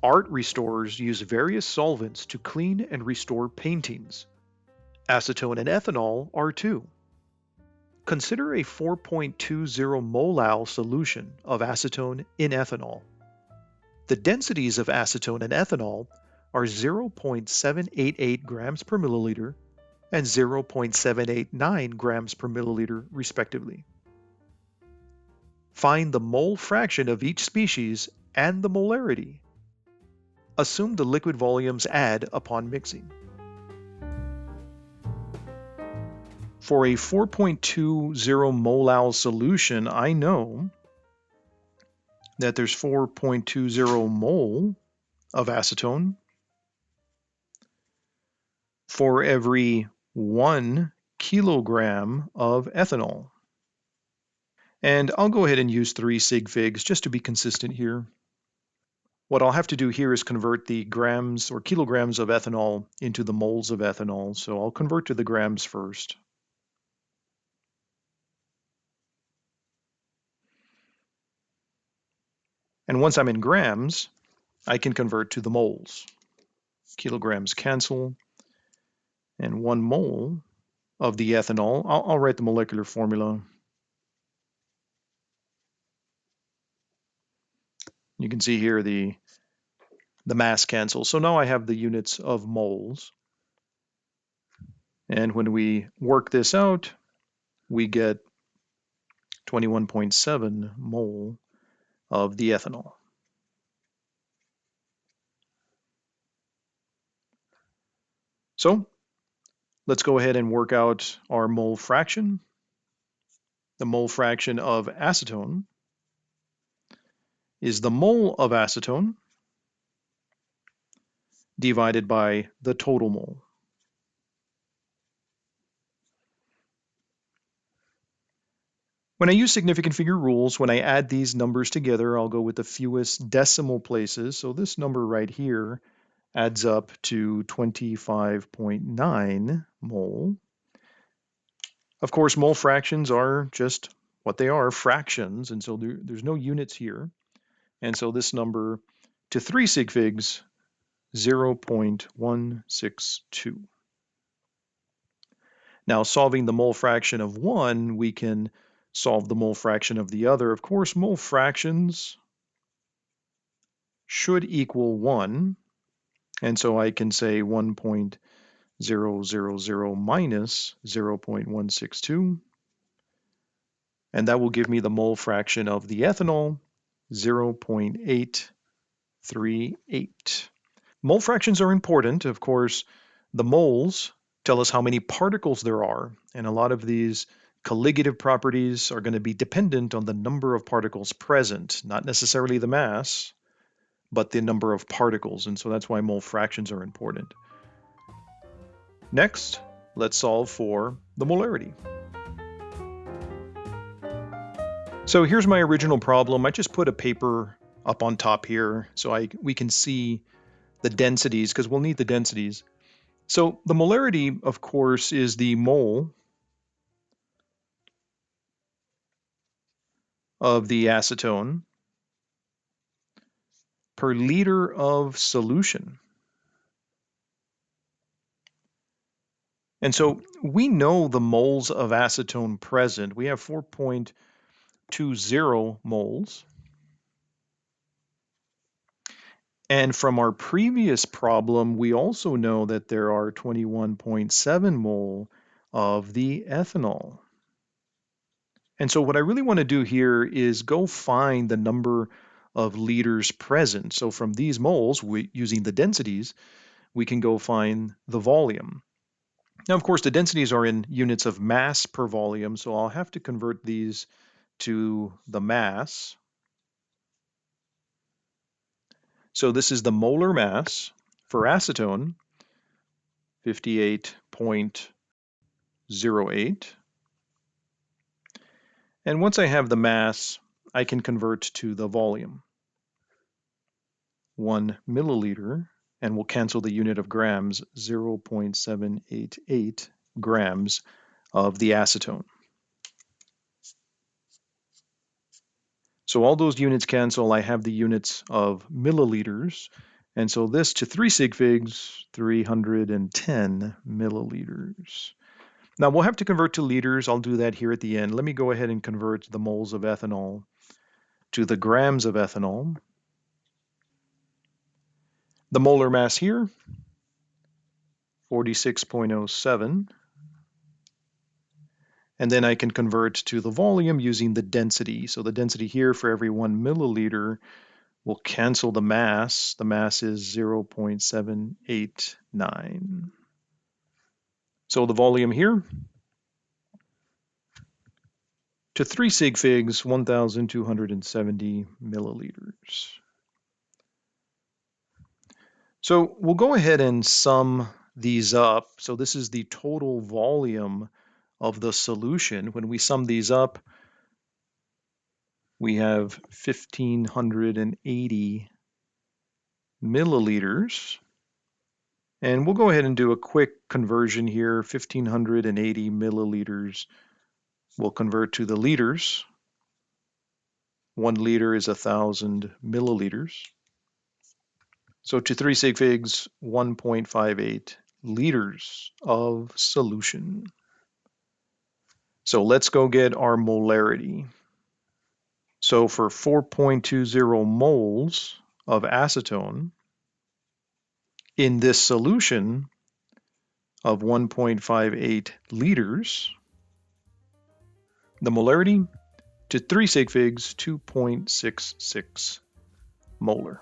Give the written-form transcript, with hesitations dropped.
Art restorers use various solvents to clean and restore paintings. Acetone and ethanol are too. Consider a 4.20 molal solution of acetone in ethanol. The densities of acetone and ethanol are 0.788 grams per milliliter and 0.789 grams per milliliter, respectively. Find the mole fraction of each species and the molarity. Assume the liquid volumes add upon mixing. For a 4.20 molal solution, I know that there's 4.20 mole of acetone for every 1 kilogram of ethanol. And I'll go ahead and use 3 sig figs just to be consistent here. What I'll have to do here is convert the grams or kilograms of ethanol into the moles of ethanol. So I'll convert to the grams first. And once I'm in grams, I can convert to the moles. Kilograms cancel, and 1 mole of the ethanol, I'll write the molecular formula. You can see here the mass cancel. So now I have the units of moles. And when we work this out, we get 21.7 mole of the ethanol. So let's go ahead and work out our mole fraction. The mole fraction of acetone is the mole of acetone divided by the total mole. When I use significant figure rules, when I add these numbers together, I'll go with the fewest decimal places. So this number right here adds up to 25.9 mole. Of course, mole fractions are just what they are, fractions, and so there's no units here. And so this number to 3 sig figs, 0.162. Now, solving the mole fraction of one, we can solve the mole fraction of the other. Of course, mole fractions should equal 1. And so I can say 1.000 minus 0.162. And that will give me the mole fraction of the ethanol, 0.838. Mole fractions are important. Of course, the moles tell us how many particles there are. And a lot of these colligative properties are going to be dependent on the number of particles present, not necessarily the mass, but the number of particles. And so that's why mole fractions are important. Next, let's solve for the molarity. So here's my original problem. I just put a paper up on top here so we can see the densities, because we'll need the densities. So the molarity, of course, is the mole of the acetone per liter of solution. And so we know the moles of acetone present. We have 4.20 moles. And from our previous problem, we also know that there are 21.7 mole of the ethanol. And so what I really want to do here is go find the number of liters present. So from these moles, using the densities, we can go find the volume. Now, of course, the densities are in units of mass per volume, so I'll have to convert these to the mass. So this is the molar mass for acetone, 58.08. And once I have the mass, I can convert to the volume. 1 milliliter, and we'll cancel the unit of grams, 0.788 grams of the acetone. So all those units cancel. I have the units of milliliters, And so this to 3 sig figs, 310 milliliters. Now we'll have to convert to liters. I'll do that here at the end. Let me go ahead and convert the moles of ethanol to the grams of ethanol. The molar mass here, 46.07. And then I can convert to the volume using the density. So the density here for every 1 milliliter will cancel the mass. The mass is 0.789. So the volume here, to 3 sig figs, 1,270 milliliters. So we'll go ahead and sum these up. So this is the total volume of the solution. When we sum these up, we have 1,580 milliliters. And we'll go ahead and do a quick conversion here. 1,580 milliliters will convert to the liters. 1 liter is 1,000 milliliters. So to 3 sig figs, 1.58 liters of solution. So let's go get our molarity. So for 4.20 moles of acetone in this solution of 1.58 liters, the molarity to 3 sig figs, 2.66 molar.